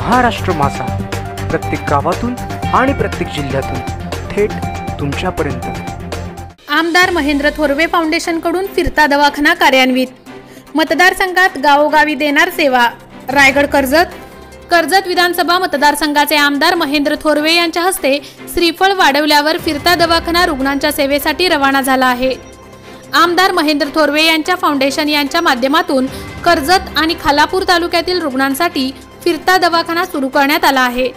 महाराष्ट्र माझा, प्रत्येक गावातून आणि प्रत्येक जिल्ह्यातून थेट तुमच्यापर्यंत। आमदार महेंद्र थोरवे फाउंडेशनकडून फिरता दवाखाना कार्यान्वित। मतदारसंघात गावोगावी देणार सेवा। रायगड कर्जत विधानसभा मतदारसंघाचे आमदार महेंद्र थोरवे यांच्या हस्ते श्रीफळ वाढवल्यावर फिरता दवाखाना रुग्णांच्या सेवेसाठी रवाना झाला आहे। आमदार महेंद्र थोरवे यांच्या फाउंडेशन यांच्या माध्यमातून कर्जत आणि खालापूर तालुक्यातील रुग्णांसाठी फिरता दवाखाना सुरू करण्यात आला आहे।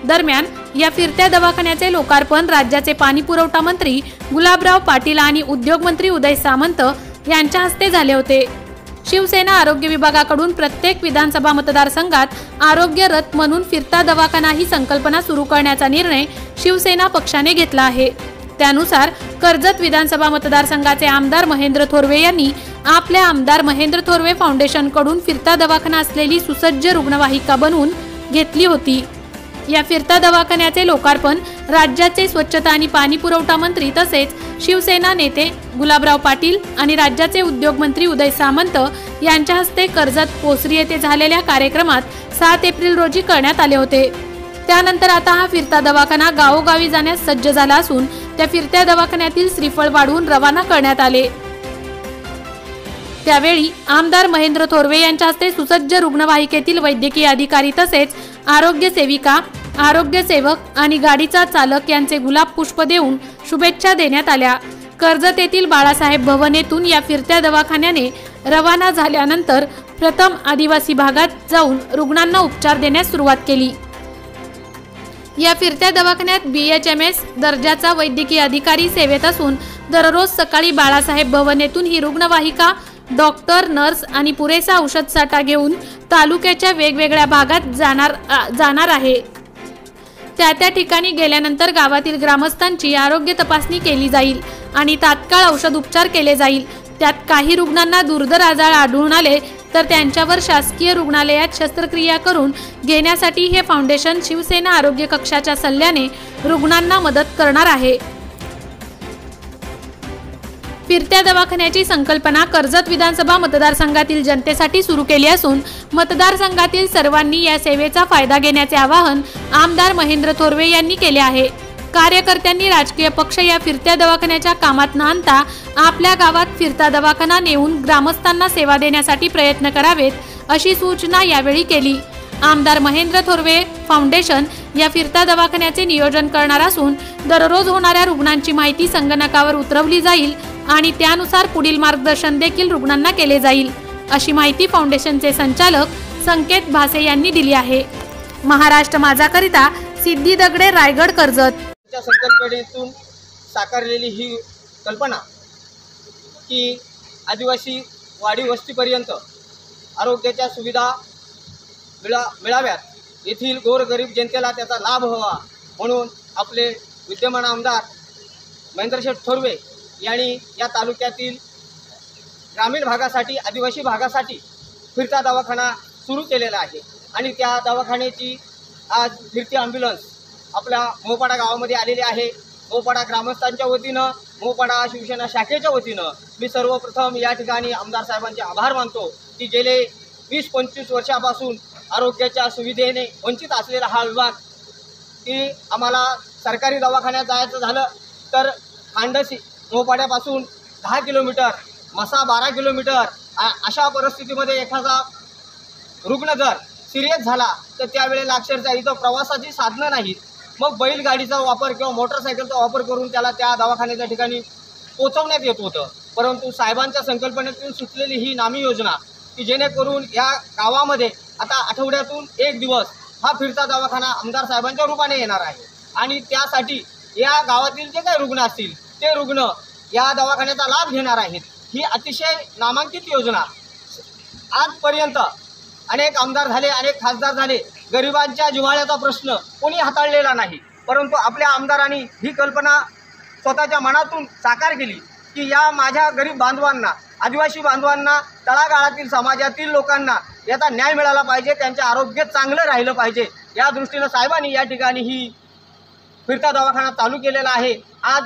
दरम्यान या फिरत्या दवाखान्याचे लोकार्पण राज्याचे पाणी पुरवठा मंत्री गुलाबराव पाटील आणि उद्योग मंत्री उदय सामंत यांच्या हस्ते झाले होते। शिवसेना आरोग्य विभागाकडून प्रत्येक विधानसभा मतदारसंघात आरोग्य रथ म्हणून फिरता दवाखाना ही संकल्पना सुरू करण्याचा निर्णय शिवसेना पक्षाने घेतला आहे। त्यानुसार कर्जत विधानसभा मतदारसंघाचे आमदार महेंद्र थोरवे यांनी आपल्या आमदार महेंद्र थोरवे फाउंडेशनकडून फिरता दवाखाना असलेली सुसज्ज रुग्णवाहिका बनवून घेतली होती। या फिरता दवाखान्याचे लोकार्पण राज्याचे स्वच्छता आणि पाणी पुरवठा मंत्री तसेच शिवसेना नेते गुलाबराव पाटील आणि राज्याचे उद्योग मंत्री उदय सामंत यांच्या हस्ते कर्जत पोसरी येथे झालेल्या कार्यक्रमात 7 एप्रिल रोजी करण्यात आले होते। त्यानंतर आता हा फिरता दवाखाना गावोगावी जाण्यास सज्ज झाला असून त्या फिरत्या दवाखान्यातील श्रीफळ वाढवून रवाना करण्यात आले। त्यावेळी आमदार महेंद्र थोरवे यांच्या हस्ते सुसज्ज रुग्णवाहिकेतील वैद्यकीय अधिकारी तसेच आरोग्य सेविका, आरोग्य सेवक आणि गाडीचा चालक यांचे गुलाब पुष्प देऊन शुभेच्छा देण्यात आल्या। कर्जत येथील बाळासाहेब भवन येथून या फिरत्या दवाखान्याने रवाना झाल्यानंतर प्रथम आदिवासी भागात जाऊन रुग्णांना उपचार देण्यास सुरुवात केली। या फिरत्या दवाखान्यात BHMS दर्जाचा वैद्यकीय अधिकारी सेवेत असून दररोज सकाळी बाळासाहेब भवन येथून ही रुग्णवाहिका डॉक्टर, नर्स आणि पुरेसा औषध साठा घेऊन तालुक्याच्या वेगवेगळ्या भागात जाणार आहे। त्या ठिकाणी गेल्यानंतर गावातील ग्रामस्थांची आरोग्य तपासणी केली जाईल आणि तात्काळ औषध उपचार केले जाईल। त्यात काही रुग्णांना दुर्धर आजार आढळून आले तर त्यांच्यावर शासकीय रुग्णालयात शस्त्रक्रिया करून घेण्यासाठी हे फाउंडेशन शिवसेना आरोग्य कक्षाच्या सल्ल्याने रुग्णांना मदत करणार आहे। फिरत्या दवाखान्याची संकल्पना कर्जत विधानसभा मतदारसंघातील जनतेसाठी सुरू केली असून मतदारसंघातील सर्वांनी या सेवेचा फायदा घेण्याचे आवाहन आमदार महेंद्र थोरवे यांनी केले आहे। कार्यकर्त्यांनी राजकीय पक्ष या फिरत्या दवाखान्याच्या कामात न आणता आपल्या गावात फिरता दवाखाना नेऊन ग्रामस्थांना सेवा देण्यासाठी प्रयत्न करावेत अशी सूचना यावेळी केली। आमदार महेंद्र थोरवे फाउंडेशन या फिरता दवाखान्याचे नियोजन करणार असून दररोज होणाऱ्या रुग्णांची माहिती संगणकावर उतरवली जाईल आणि त्यानुसार पुढील मार्गदर्शन देखील रुग्णांना केले जाईल अशी माहिती फाउंडेशनचे संचालक संकेत भासे यांनी दिली आहे। महाराष्ट्र माझा करिता सिद्धी दगडे, रायगड कर्जत। संकल्पनेतून साकारलेली ही कल्पना की आदिवासी वाडी वस्तीपर्यंत आरोग्याच्या सुविधा मिळाव्यात, येथील गोरगरीब जनतेला त्याचा लाभ व्हावा म्हणून आपले विद्यमान आमदार महेंद्र थोरवे यांनी या तालुक्यातील ग्रामीण भागासाठी, आदिवासी भागासाठी फिरता दवाखाना सुरू केलेला आहे आणि त्या दवाखान्याची आज फिरती ॲम्ब्युलन्स आपल्या मोहपाडा गावामध्ये आलेली आहे। मोहपाडा ग्रामस्थांच्या वतीनं, मोहपाडा शिवसेना शाखेच्या वतीनं मी सर्वप्रथम या ठिकाणी आमदार साहेबांचे आभार मानतो की गेले 20-25 वर्षापासून आरोग्याच्या सुविधेने वंचित असलेला हा विभाग की आम्हाला सरकारी दवाखान्यात जायचं झालं तर खांडसी मोहपाड्यापासून 10 किलोमीटर, मसा 12 किलोमीटर अशा परिस्थितीमध्ये एखादा रुग्ण जर सिरियस झाला तर त्यावेळेला अक्षरशः इथं प्रवासाची साधनं नाहीत, मग बैलगाडीचा वापर किंवा मोटरसायकलचा वापर करून त्याला त्या दवाखान्याच्या ठिकाणी पोहोचवण्यात येत होतं। परंतु साहेबांच्या संकल्पनेतून सुचलेली ही नामी योजना की जेणेकरून या गावामध्ये आता आठवड्यातून 1 दिवस हा फिरता दवाखाना आमदार साहेबांच्या रूपाने येणार आहे आणि त्यासाठी या गावातील जे काही रुग्ण असतील ते रुग्ण या दवाखान्याचा लाभ घेणार आहेत। ही अतिशय नामांकित योजना आजपर्यंत अनेक आमदार झाले, अनेक खासदार झाले, गरिबांच्या जिव्हाळ्याचा प्रश्न कोणी हाताळलेला नाही, परंतु आपल्या आमदारांनी ही कल्पना स्वतःच्या मनातून साकार केली की या माझ्या गरीब बांधवांना, आदिवासी बांधवांना, तळागाळातील समाजातील लोकांना याचा न्याय मिळाला पाहिजे, त्यांचे आरोग्य चांगलं राहिलं पाहिजे, या दृष्टीनं साहेबांनी या ठिकाणी ही फिरता दवाखाना चालू केलेला आहे। आज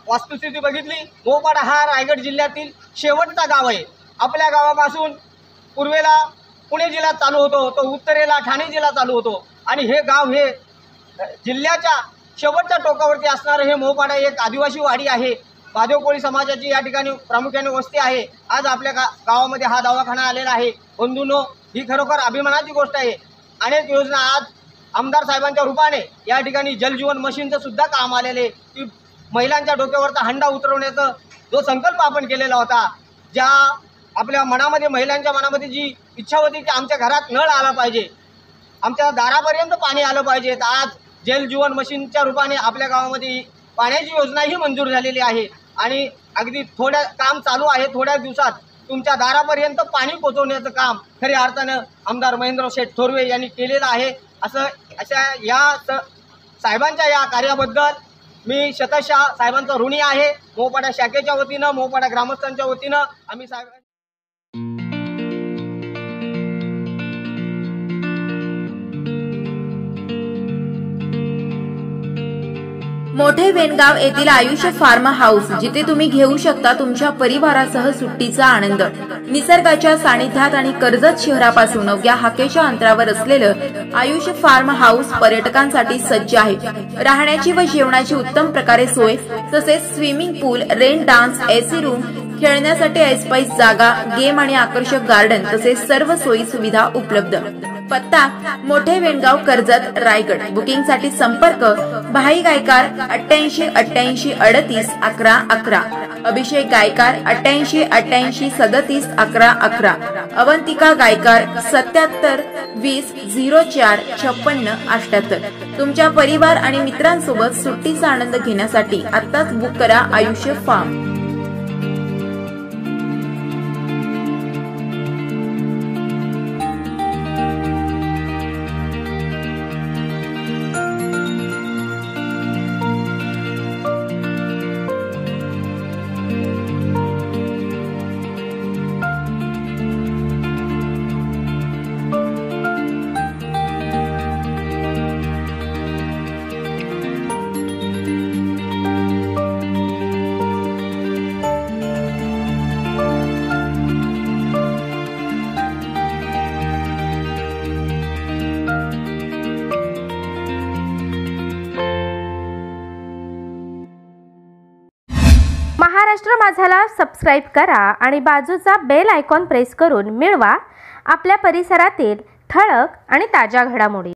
वास्तुस्थिती बघितली, मोहपाडा हा रायगड जिल्ह्यातील शेवटचा गाव आहे। आपल्या गावापासून पूर्वेला पुणे जिल्हा चालू होतो, तो उत्तरेला ठाणे जिल्हा चालू होतो आणि हे गाव हे जिल्ह्याच्या शेवटच्या टोकावरती असणारं हे मोहपाडा एक आदिवासी वाडी आहे. बाधव कोळी समाजाची या ठिकाणी प्रामुख्याने वस्ती आहे. आज आपल्या गावामध्ये हा दवाखाना आलेला आहे. बंधूंनो, ही खरोखर अभिमानाची गोष्ट आहे. अनेक योजना आज आमदार साहेबांच्या रूपाने या ठिकाणी जलजीवन मशीनचं सुद्धा काम आलेले, की महिलांच्या डोक्यावरचा हंडा उतरवण्याचा जो संकल्प आपण केलेला होता, ज्या आपल्या मनामध्ये महिलांच्या मनामध्ये जी इच्छा होती की आमच्या घरात नळ आला पाहिजे, आमच्या दारापर्यंत पाणी आलं पाहिजे, तर आज जलजीवन मशीनच्या रूपाने आपल्या गावामध्ये पाण्याची योजनाही मंजूर झालेली आहे. आणि अगदी काम चालू आहे. थोड्या दिवसात तुमच्या दारापर्यंत पाणी पोहोचवण्याचं काम खऱ्या अर्थानं आमदार महेंद्र शेठ थोरवे यांनी केलेलं आहे. अशा या साहेबांच्या या कार्याबद्दल मी शतशः साहेबांचा ऋणी आहे. मोहपाडा शाखेच्या वतीनं, मोहपाडा ग्रामस्थांच्या वतीनं आम्ही साहेब मोठे वेणगाव येथील आयुष्य फार्म हाऊस, जिथे तुम्ही घेऊ शकता तुमच्या परिवारासह सुट्टीचा आनंद. निसर्गाच्या सानिध्यात आणि कर्जत शहरापासून अवघ्या हाकेच्या अंतरावर असलेलं आयुष्य फार्म हाऊस पर्यटकांसाठी सज्ज आहे. राहण्याची व जेवणाची उत्तम प्रकारे सोय, तसेच स्विमिंग पूल, रेन डान्स, एसी रूम, खेळण्यासाठी ऐसपैस जागा, गेम आणि आकर्षक गार्डन तसेच सर्व सोयी सुविधा उपलब्ध. पत्ता मोठे वेणगाव, कर्जत, रायगड. बुकिंगसाठी संपर्क भाई गायकार 88 88 38 11 11, अभिषेक गायकार 88 88 37 11 11, अवंतिका गायकार 77 20 04 56 78. तुमच्या परिवार आणि मित्रांसोबत सुट्टीचा आनंद घेण्यासाठी आत्ताच बुक करा आयुष्य फार्म. महाराष्ट्र माझाला सबस्क्राईब करा आणि बाजूचा बेल आयकॉन प्रेस करून मिळवा आपल्या परिसरातील ठळक आणि ताज्या घडामोडी.